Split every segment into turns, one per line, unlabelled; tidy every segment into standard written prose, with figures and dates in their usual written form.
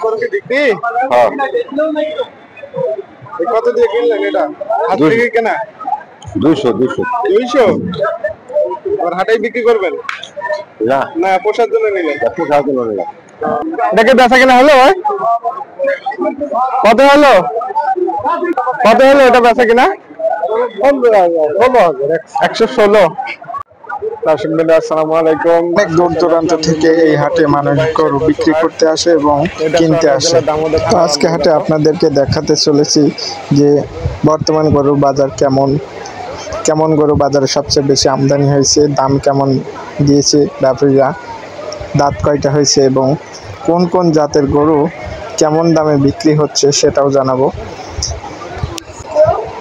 গরু কি বিক্রি?
হ্যাঁ।
কত দিয়ে কিনলেন এটা? হাত থেকে কেনা?
200
200 আর হাটেই বিক্রি করবেন?
না
না পোষার জন্য নিলেন?
পোষার জন্য নিলাম।
দেখে বেচা কেনা হলো? কত হলো? কত হলো এটা বেচা কিনা? 116। আসসালামু আলাইকুম।
অনেক দূর দূরান্ত থেকে এই হাটে মানুষ গরু বিক্রি করতে আসে এবং কিনতে আসে। তো আজকে হাটে আপনাদেরকে দেখাতে চলেছি যে বর্তমান গরুর বাজার কেমন, কেমন গরু বাজারে সবচেয়ে বেশি আমদানি হয়েছে, দাম কেমন দিয়েছে ব্যাপারীরা, দাঁত কয়টা হয়েছে এবং কোন কোন জাতের গরু কেমন দামে বিক্রি হচ্ছে সেটাও জানাবো।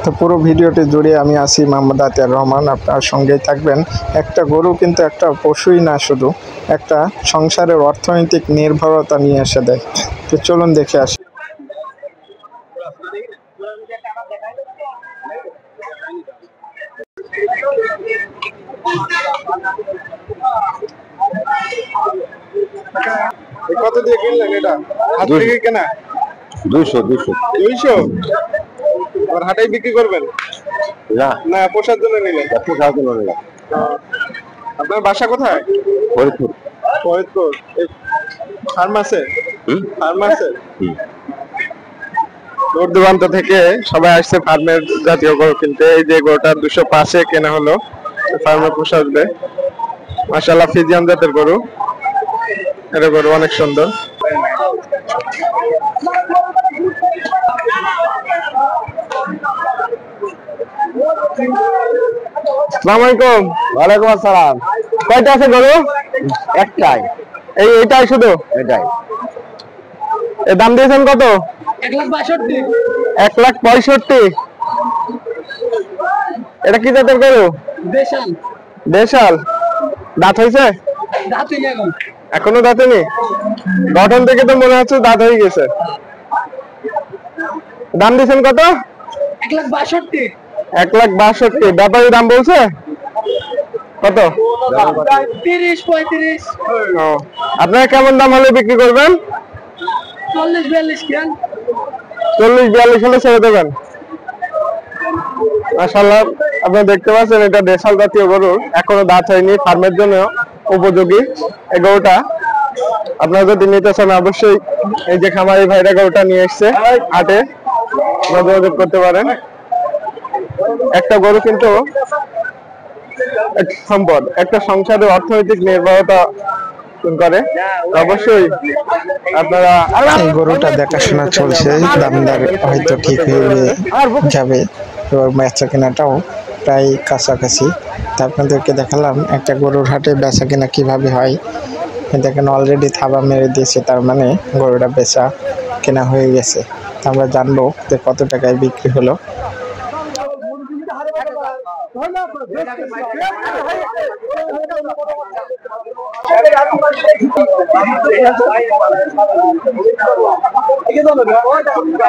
তো পুরো ভিডিওটি জুড়ে আমি আছি মোহাম্মদ আতিয়ার রহমান, আপনার সঙ্গেই থাকবেন। একটা গরু কিন্তু একটা পশুই না, শুধু একটা সংসারের অর্থনৈতিক নির্ভরতা নিয়ে এসে দেয়। তো চলুন দেখে আসি।
কত দিয়ে কিনলেন এটা? হাত থেকে কেনা?
200
আর হাটেই বিক্রি করবেন?
না
না পোষার জন্য নিলেন?
পোষার জন্য নিলাম।
আপনার বাসা কোথায়?
ফরিদপুর।
ফরিদপুর। ফার্ম আছে? দূর দূরান্ত থেকে সবাই আসছে ফার্মের জাতীয় গরু কিনতে। এই যে গরুটা 205 কেনা হলো, ফার্মে পোষাবে। মাশাআল্লাহ ফিজিয়ান জাতের গরু, এটা গরু অনেক সুন্দর। আসসালামু আলাইকুম।
ওয়ালাইকুম আসসালাম।
কয়টা আছে গরু?
একটাই।
এইটাই শুধু?
এটাই।
এর দাম দিয়েছেন কত?
1,62,000।
1,65,000। এটা কি জাতের গরু? দেশাল। দাঁত হয়েছে? এখনো দাঁত হয়নি? গঠন থেকে তো মনে হচ্ছে দাঁত হয়ে গেছে। দাম দিয়েছেন কত?
1,62,000।
1,62,000। ব্যাপারী দাম বলছে কত?
30-35।
আপনারা কেমন দাম হলে বিক্রি করবেন?
40-42 কেন?
40-42 হলে ছেড়ে দেবেন। মাশাআল্লাহ আপনারা দেখতে পাচ্ছেন এটা দেশাল জাতীয় গরু, এখনো দাঁত হয়নি, ফার্মের জন্য উপযোগী এই গরুটা। আপনারা যদি নিতে চান অবশ্যই এই যে খামারি ভাইরা গরুটা নিয়ে এসছে হাটে, যোগাযোগ করতে পারেন। একটা গরু কিন্তু সম্পদ, একটা সংসারের অর্থনৈতিক নির্ভরতা করে। অবশ্যই আপনারা
এই গরুটা দেখাশোনা চলছে, দামদার হয়তো ঠিক হয়ে যাবে এবং বেচা কেনাটাও প্রায় কাছাকাছি। তা আপনাদেরকে দেখালাম একটা গরুর হাটে বেচা কেনা কিভাবে হয়। দেখেন অলরেডি থাবা মেরে দিয়েছে, তার মানে গরুটা বেচা কেনা হয়ে গেছে। তা আমরা জানবো যে কত টাকায় বিক্রি হলো।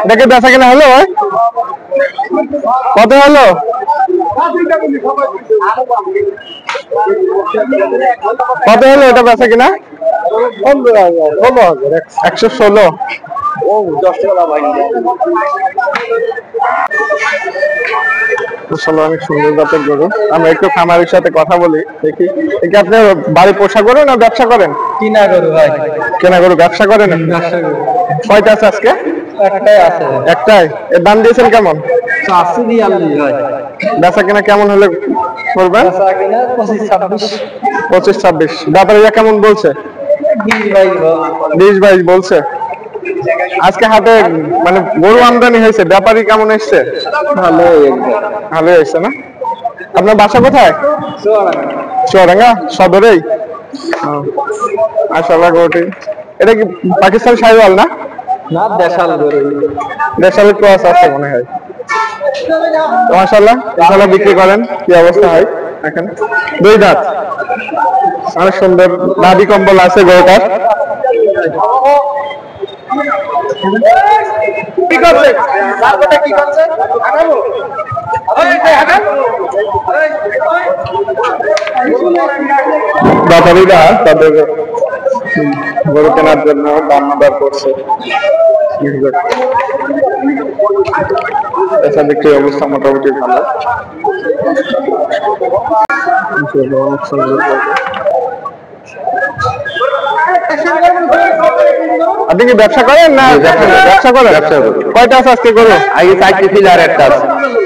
দেখে বেচা কেনা হলো? কত হলো? কত হলো এটা বেচা কিনা? 116। অনেক সুন্দর জাতের গরু। আমরা একটু খামারের সাথে কথা বলি, দেখি কি আপনার বাড়ি পোষা গরু না ব্যবসা করেন?
কিনা গরু ভাই।
কেনা গরু ব্যবসা করেন? কয়টা আছে আজকে?
একটাই আছে।
একটাই। এর দাম দিয়েছেন কেমন?
84 ভাই।
বেচা কেনা কেমন হলে করবেন? 25-26। ব্যাপারীরা কেমন বলছে? 20-22 বলছে। আজকে হাটে মানে গরু আমদানি হয়েছে, ব্যাপারী কেমন এসছে? ভালোই এসছে না? আপনার বাসা কোথায়? চুয়াডাঙ্গা সদরেই। মাশাআল্লাহ গরুটি এটা কি পাকিস্তান শাহিওয়াল না?
না দেশাল গরু।
দেশালের ক্রস আছে মনে হয়। মাশাআল্লাহ ইনশাআল্লাহ বিক্রি করেন। কি অবস্থা হয় এখন? 2 দাঁত, অনেক সুন্দর নাভি কম্বল আছে গরুটার। কি করছে? তারপরে কি করছে? আগাবো। ব্যাপারীরা তাদের গরু কেনার জন্য দাম করছে। বেচা বিক্রির অবস্থা মোটামুটি ভালো। আপনি কি ব্যবসা করেন না? ব্যবসা করেন। কয়টা আছে আজকে গরু?
আগে 4টি ছিল আর একটা আছে।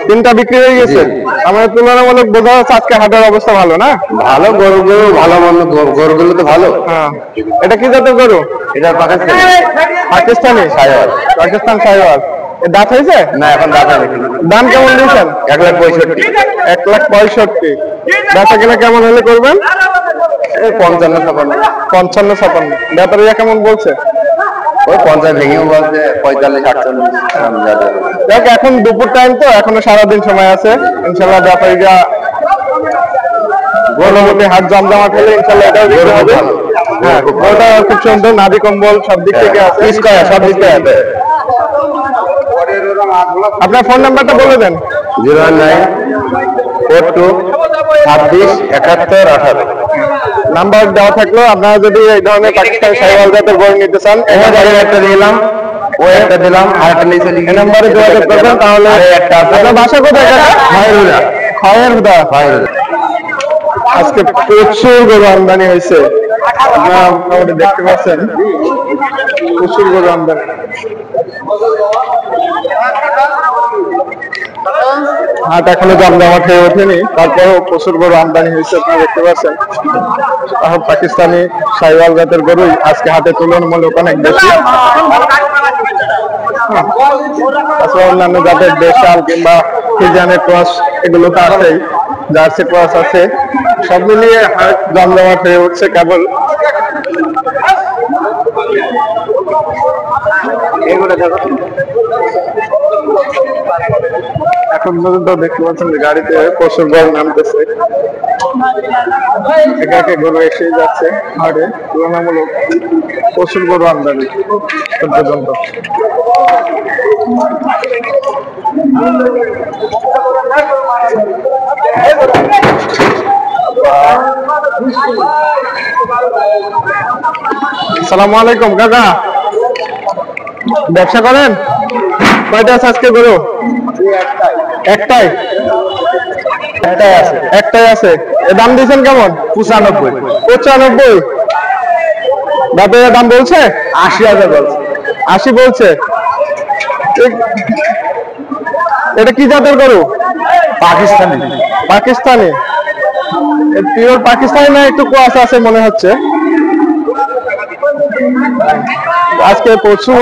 3টা বিক্রি হয়ে গেছে। আমাদের তুলনামূলক বোঝা যাচ্ছে আজকে হাটের অবস্থা ভালো না?
ভালো গরুগুলো ভালো মন্দ গরুগুলো তো ভালো।
হ্যাঁ, এটা কি জাতের গরু?
এটা পাকিস্তানি।
পাকিস্তানি
সাইওয়াল।
পাকিস্তান সাইওয়াল। এর দাঁত হয়েছে?
না, এখন দাদা নাকি।
দাম কেমন দিয়েছেন?
1,65,000।
1,65,000। বেচা কিনা কেমন হলে করবেন?
55-56।
55-56। ব্যাপারীরা কেমন বলছে?
ওই 50 ভেঙেও বলছে 45-48।
দেখ, এখন দুপুর টাইম তো, এখনো সারাদিন সময় আছে। ইনশাল্লাহ ব্যাপারীরা গরমে হাট জমজমাট হলে ইনশাল্লাহ এটাও বিক্রি হবে। হ্যাঁ, গরুটা খুব সুন্দর, নাভি কম্বল সব দিক থেকে আছে,
সব দিক থেকে আছে।
আপনার ফোন নাম্বারটা বলে দেন।
0942267118।
নাম্বার দেওয়া থাকলো। আপনারা যদি এই ধরনের পাকিস্তানি সাইওয়াল জাতের গরু নিতে চান,
একটা দিলাম, ওই একটা দিলাম, আর একটা নিচে
এই নাম্বারে যোগাযোগ করবেন। তাহলে
একটা আছে।
আপনার বাসা কোথায়? খয়েরহুদা। আজকে প্রচুর গরু আমদানি হয়েছে, আপনারা মোটামুটি দেখতে পাচ্ছেন, প্রচুর গরু আমদানি। হাট এখনো জমজমাট হয়ে ওঠেনি, তারপরেও প্রচুর গরু আমদানি হয়েছে, আপনারা দেখতে পাচ্ছেন। পাকিস্তানি সাইওয়াল জাতের গরুই আজকে হাটে তুলনামূলক অনেক বেশি। তাছাড়া অন্যান্য জাতের দেশাল কিংবা ফ্রিজিয়ানের ক্রস এগুলো তো আছেই, জার্সি ক্রস আছে, সব মিলিয়ে হাট জমজমাট হয়ে উঠছে। কেবল এখন পর্যন্ত দেখতে পাচ্ছেন যে গাড়িতে প্রচুর গরু নামতেছে, একে একে গরু এসে যাচ্ছে হাটে। তুলনামূলক প্রচুর গরু আমদানি পর্যন্ত। আসসালামু আলাইকুম কাকা, ব্যবসা করেন? কয়টা আছে আজকে গরু? একটাই আছে। একটাই আছে। এর দাম দিয়েছেন কেমন? 95। ব্যাপারীরা দাম বলছে
80,000 বলছে।
80 বলছে। এটা কি জাতের গরু?
পাকিস্তানি।
পাকিস্তানি। পিওর পাকিস্তানি না একটু কোয়াশ আছে মনে হচ্ছে। আজকে প্রচুর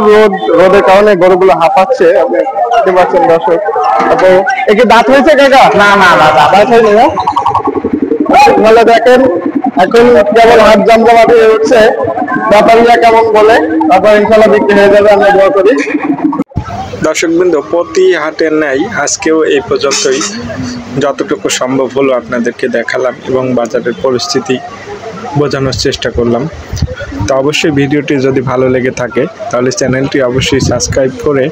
রোদের কারণে গরুগুলো হাঁপাচ্ছে, আপনি দেখতে পাচ্ছেন দর্শক। তারপর একে দাঁত হয়েছে কাকা?
না,
দাঁত হয়নি না? তাহলে দেখেন এখন কেবল হাট জমজমাট হয়ে উঠছে, ব্যাপারীরা কেমন বলে, তারপর ইনশাল্লাহ বিক্রি হয়ে যাবে, আমরা দোয়া করি।
দর্শকবৃন্দ, প্রতি হাটের ন্যায় আজকেও এই পর্যন্তই। যতটুকু সম্ভব হলো আপনাদেরকে দেখালাম এবং বাজারের পরিস্থিতি বোঝানোর চেষ্টা করলাম। তো অবশ্যই ভিডিওটি যদি ভালো লেগে থাকে তাহলে চ্যানেলটি অবশ্যই সাবস্ক্রাইব করে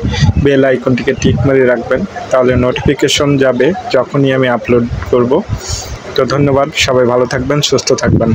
বেল আইকনটিকে টিক মারিয়ে রাখবেন, তাহলে নোটিফিকেশন যাবে যখনই আমি আপলোড করব। তো ধন্যবাদ, সবাই ভালো থাকবেন, সুস্থ থাকবেন।